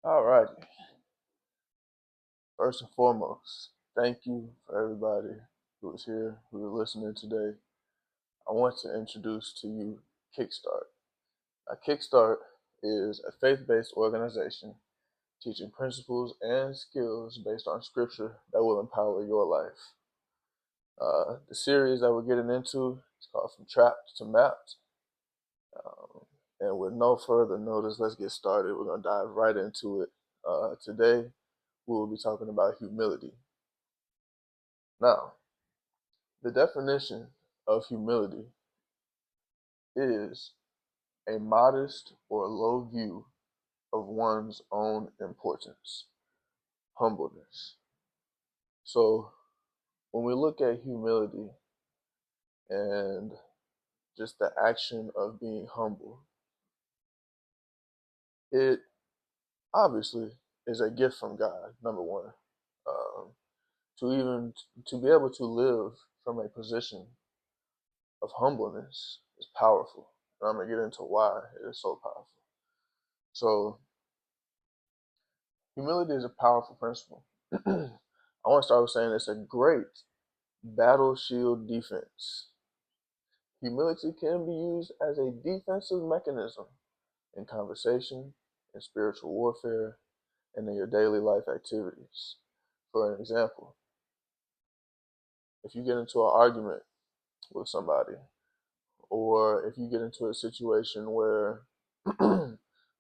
All right. First and foremost, thank you for everybody who is here, who is listening today. I want to introduce to you Kickstart. Kickstart is a faith-based organization teaching principles and skills based on scripture that will empower your life. The series that we're getting into is called From Trapped to Mapped. Um, and with no further notice, let's get started. We're going to dive right into it. Today, we will be talking about humility. Now, the definition of humility is a modest or low view of one's own importance, humbleness. So, when we look at humility and just the action of being humble, it obviously is a gift from God, number one. Um, to be able to live from a position of humbleness is powerful. And I'm gonna get into why it is so powerful. So humility is a powerful principle. I want to start with saying it's a great battle shield defense. Humility can be used as a defensive mechanism in conversation, in spiritual warfare, and in your daily life activities. For an example, if you get into an argument with somebody, or if you get into a situation where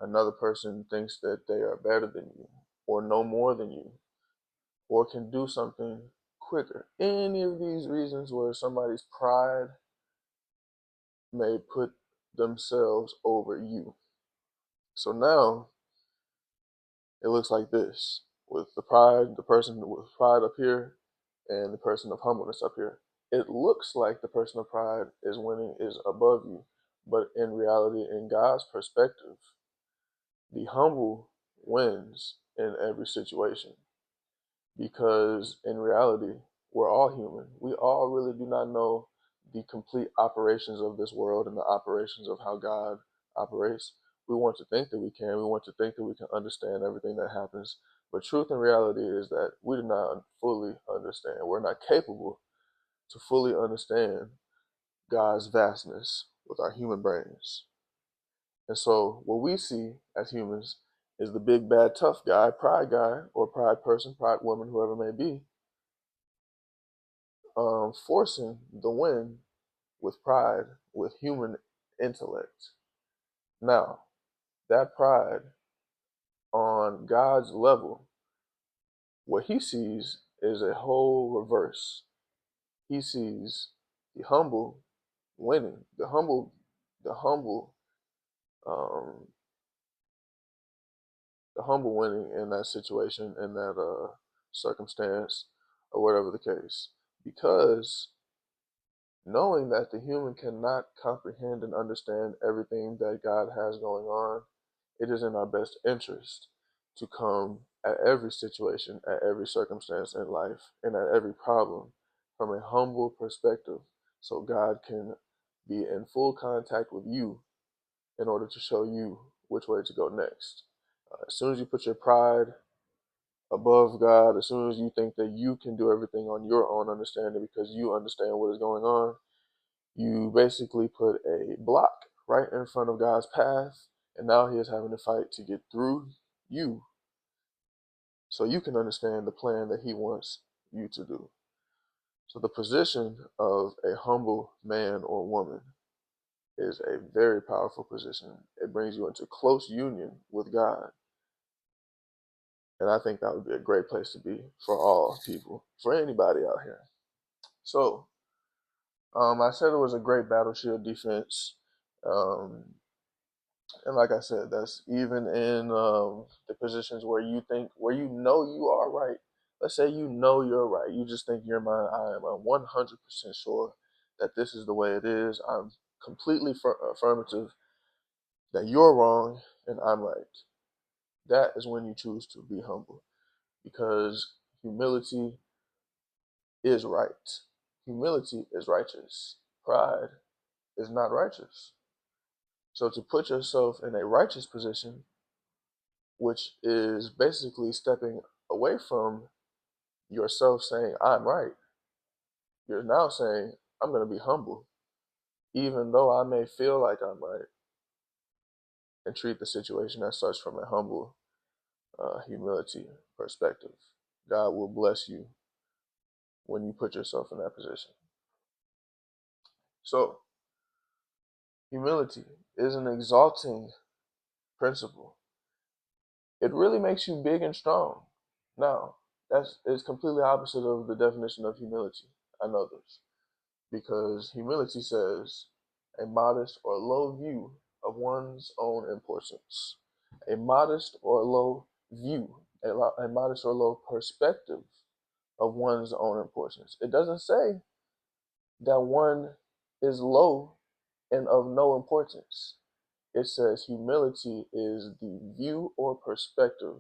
another person thinks that they are better than you, or know more than you, or can do something quicker. Any of these reasons where somebody's pride may put themselves over you. So now it looks like this with the person with pride up here and the person of humbleness up here. It looks like the person of pride is winning, is above you, but in reality, in God's perspective, the humble wins in every situation. Because in reality, we're all human. We all really do not know the complete operations of this world and the operations of how God operates. We want to think that we can. We want to think that we can understand everything that happens. But truth and reality is that we do not fully understand. We're not capable to fully understand God's vastness with our human brains. And so what we see as humans is the big, bad, tough guy, or pride person, pride woman, whoever it may be, forcing the win with pride, with human intellect. Now, that pride on God's level, what he sees is a whole reverse. He sees the humble winning, the humble, um, the humble winning in that situation, in that circumstance, or whatever the case, because knowing that the human cannot comprehend and understand everything that God has going on, it is in our best interest to come at every situation, at every circumstance in life, and at every problem from a humble perspective so God can be in full contact with you in order to show you which way to go next. As soon as you put your pride above God, as soon as you think that you can do everything on your own understanding because you understand what is going on, you basically put a block right in front of God's path, and now He is having to fight to get through you so you can understand the plan that He wants you to do. So, the position of a humble man or woman is a very powerful position. It brings you into close union with God. And I think that would be a great place to be for all people, for anybody out here. So, I said it was a great battle shield defense. Um, And like I said, that's even in the positions where you think, where you know you are right. Let's say you know you're right. You just think in your mind, I am 100% sure that this is the way it is. I'm completely affirmative that you're wrong and I'm right. That is when you choose to be humble because humility is right. Humility is righteous. Pride is not righteous. So to put yourself in a righteous position which is basically stepping away from yourself saying, I'm right. You're now saying, I'm going to be humble, even though I may feel like I'm right, and treat the situation as such from a humble humility perspective. God will bless you when you put yourself in that position. So, humility is an exalting principle. It really makes you big and strong. Now, it's completely opposite of the definition of humility. I know this because humility says a modest or low view of one's own importance, a modest or low view, a modest or low perspective of one's own importance. It doesn't say that one is low and of no importance. It says humility is the view or perspective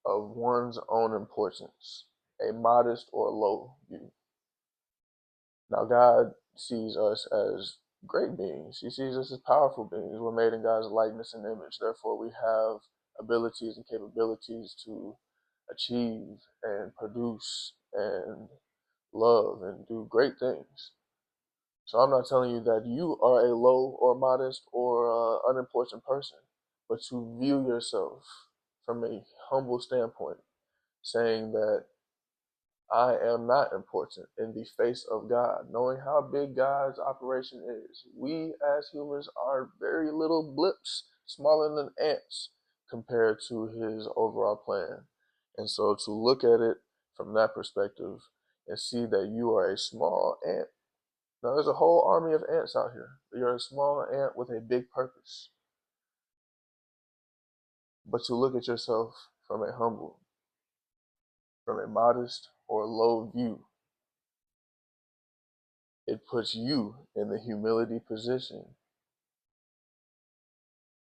of one's own importance, a modest or low view. Now, God sees us as great beings. He sees us as powerful beings. We're made in God's likeness and image. Therefore, we have abilities and capabilities to achieve and produce and love and do great things. So I'm not telling you that you are a low or modest or unimportant person, but to view yourself from a humble standpoint, saying that I am not important in the face of God, knowing how big God's operation is. We as humans are very little blips, smaller than ants, compared to his overall plan. And so to look at it from that perspective and see that you are a small ant. Now there's a whole army of ants out here. You're a small ant with a big purpose. But to look at yourself from a humble, from a modest or low view, it puts you in the humility position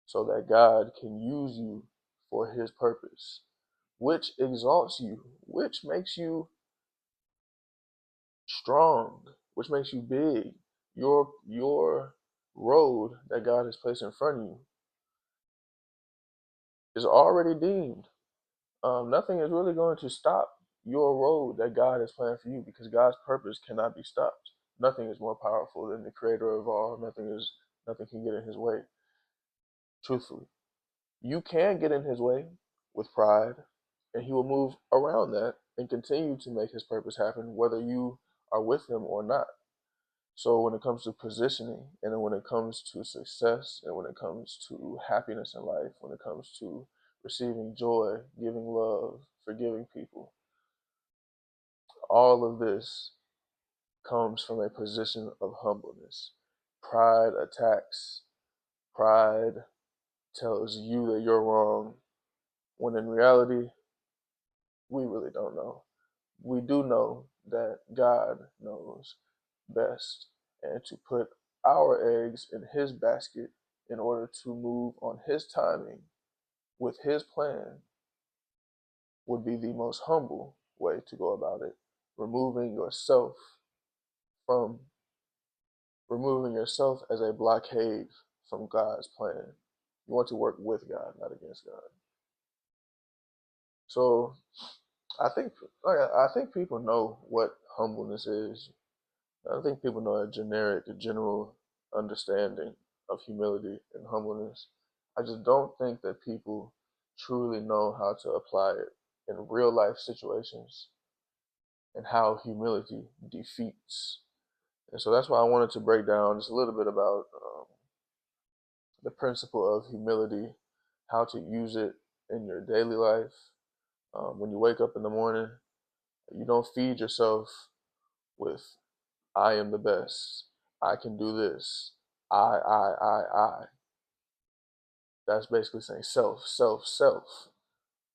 so that God can use you for his purpose, which exalts you, which makes you strong, which makes you big. Your road that God has placed in front of you is already deemed. Nothing is really going to stop your road that God has planned for you because God's purpose cannot be stopped. Nothing is more powerful than the creator of all. Nothing can get in his way. Truthfully. You can get in his way with pride, and he will move around that and continue to make his purpose happen, whether you are with him or not. So when it comes to positioning, and then when it comes to success, and when it comes to happiness in life, when it comes to receiving joy, giving love, forgiving people, all of this comes from a position of humbleness. Pride attacks. Pride tells you that you're wrong, when in reality, we really don't know. We do know that God knows best, and to put our eggs in his basket in order to move on his timing with his plan would be the most humble way to go about it. Removing yourself from removing yourself as a blockade from God's plan. You want to work with God, not against God. So I think people know what humbleness is. I think people know a general understanding of humility and humbleness. I just don't think that people truly know how to apply it in real life situations and how humility defeats. And so that's why I wanted to break down just a little bit about the principle of humility, how to use it in your daily life. When you wake up in the morning, you don't feed yourself with I am the best. I can do this. I. That's basically saying self, self, self.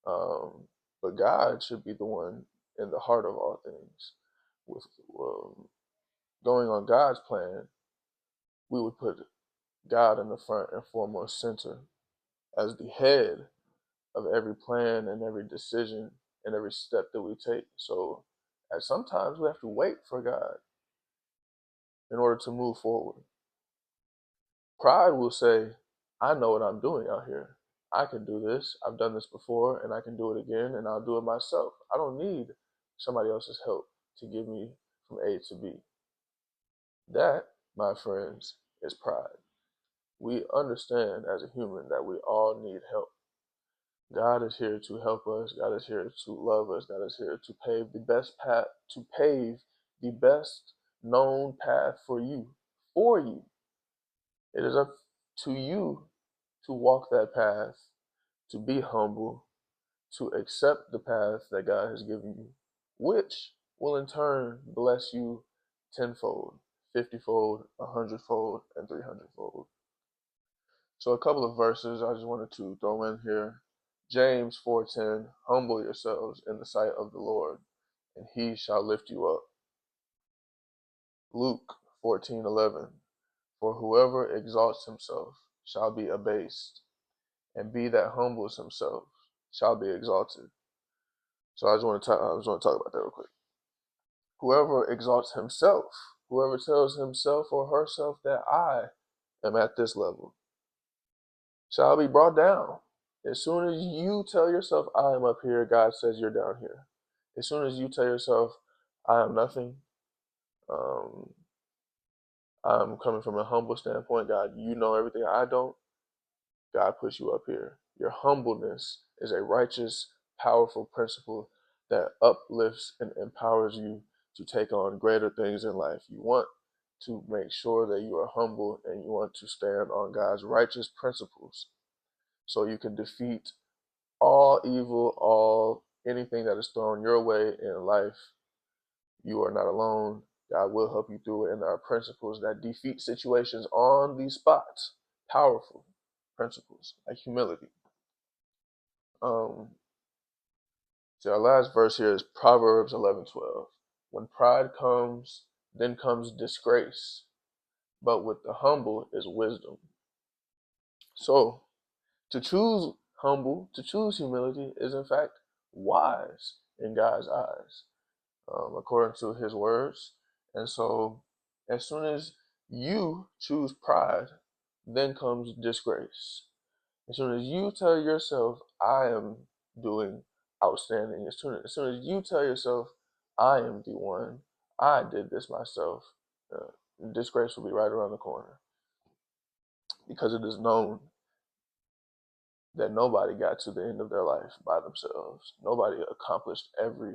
Um, but God should be the one in the heart of all things. With going on God's plan, we would put God in the front and foremost center as the head of every plan and every decision and every step that we take. So at sometimes we have to wait for God in order to move forward. Pride will say, I know what I'm doing out here. I can do this. I've done this before and I can do it again and I'll do it myself. I don't need somebody else's help to get me from A to B. That, my friends, is pride. We understand as a human that we all need help. God is here to help us. God is here to love us. God is here to pave the best path, to pave the best known path for you, for you. It is up to you to walk that path, to be humble, to accept the path that God has given you, which will in turn bless you tenfold, 50-fold, 100-fold, and 300-fold. So a couple of verses I just wanted to throw in here. James 4:10, humble yourselves in the sight of the Lord, and he shall lift you up. Luke 14:11, for whoever exalts himself shall be abased, and he that humbles himself shall be exalted. So I just want to talk about that real quick. Whoever exalts himself, whoever tells himself or herself that I am at this level, shall be brought down. As soon as you tell yourself, I am up here, God says you're down here. As soon as you tell yourself, I am nothing, um, I'm coming from a humble standpoint, God, you know everything I don't, God puts you up here. Your humbleness is a righteous, powerful principle that uplifts and empowers you to take on greater things in life. You want to make sure that you are humble and you want to stand on God's righteous principles so you can defeat all evil, all anything that is thrown your way in life. You are not alone. God will help you through it. And there are principles that defeat situations on the spot. Powerful principles like humility. So our last verse here is Proverbs 11:12. When pride comes, then comes disgrace, but with the humble is wisdom. So to choose to choose humility is in fact wise in God's eyes, according to his words. And so as soon as you choose pride, then comes disgrace. As soon as you tell yourself, I am doing outstanding, as soon as you tell yourself, I am the one, I did this myself, disgrace will be right around the corner. Because it is known that nobody got to the end of their life by themselves. Nobody accomplished every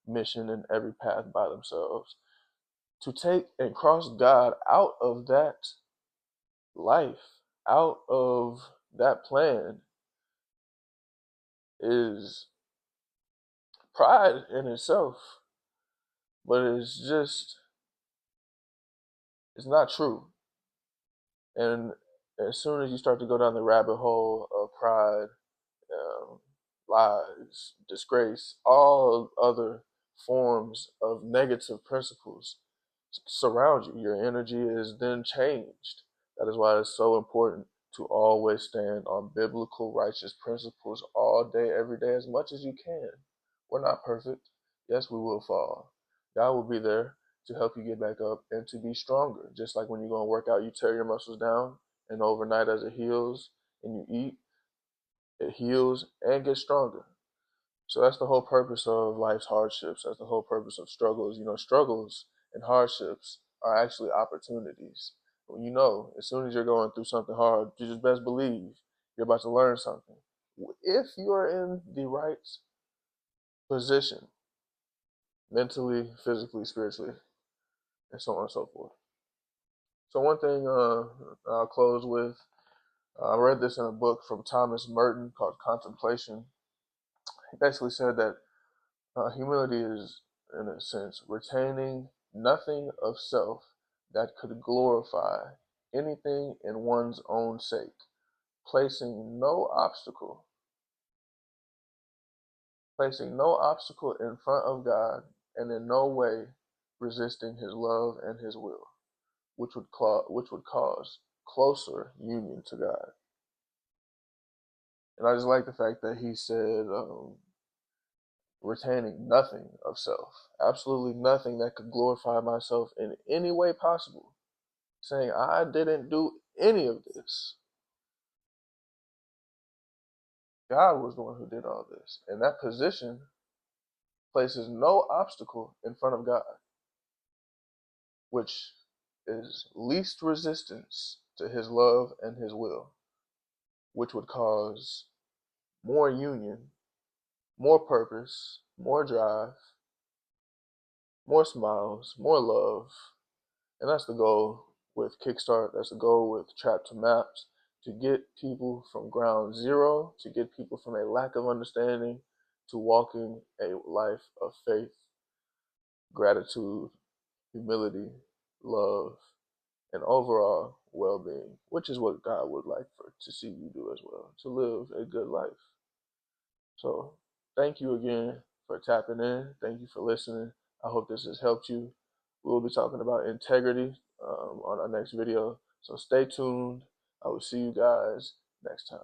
mission and every path by themselves. To take and cross God out of that life, out of that plan, is pride in itself, but it's not true. And as soon as you start to go down the rabbit hole of pride, um, lies, disgrace, all other forms of negative principles surround you. Your energy is then changed. That is why it's so important to always stand on biblical righteous principles all day, every day, as much as you can. We're not perfect. Yes, we will fall. God will be there to help you get back up and to be stronger. Just like when you go and work out, you tear your muscles down, and overnight as it heals and you eat, it heals and gets stronger. So that's the whole purpose of life's hardships. That's the whole purpose of struggles. Struggles and hardships are actually opportunities. As soon as you're going through something hard, you just best believe you're about to learn something. If you are in the right position, mentally, physically, spiritually, and so on and so forth. So one thing I'll close with, I read this in a book from Thomas Merton called Contemplation. He basically said that humility is, in a sense, retaining nothing of self that could glorify anything in one's own sake, placing no obstacle, in front of God, and in no way resisting His love and His will, which would cause closer union to God. And I just like the fact that he said, retaining nothing of self, absolutely nothing that could glorify myself in any way possible, saying I didn't do any of this. God was the one who did all this. And that position places no obstacle in front of God, which is least resistance to his love and his will, which would cause more union, more purpose, more drive, more smiles, more love. And that's the goal with Kickstart. That's the goal with Trap to Maps, to get people from ground zero, to get people from a lack of understanding to walking a life of faith, gratitude, humility, love, and overall well-being, which is what God would like to see you do as well, to live a good life. So thank you again for tapping in. Thank you for listening. I hope this has helped you. We'll be talking about integrity on our next video. So stay tuned. I will see you guys next time.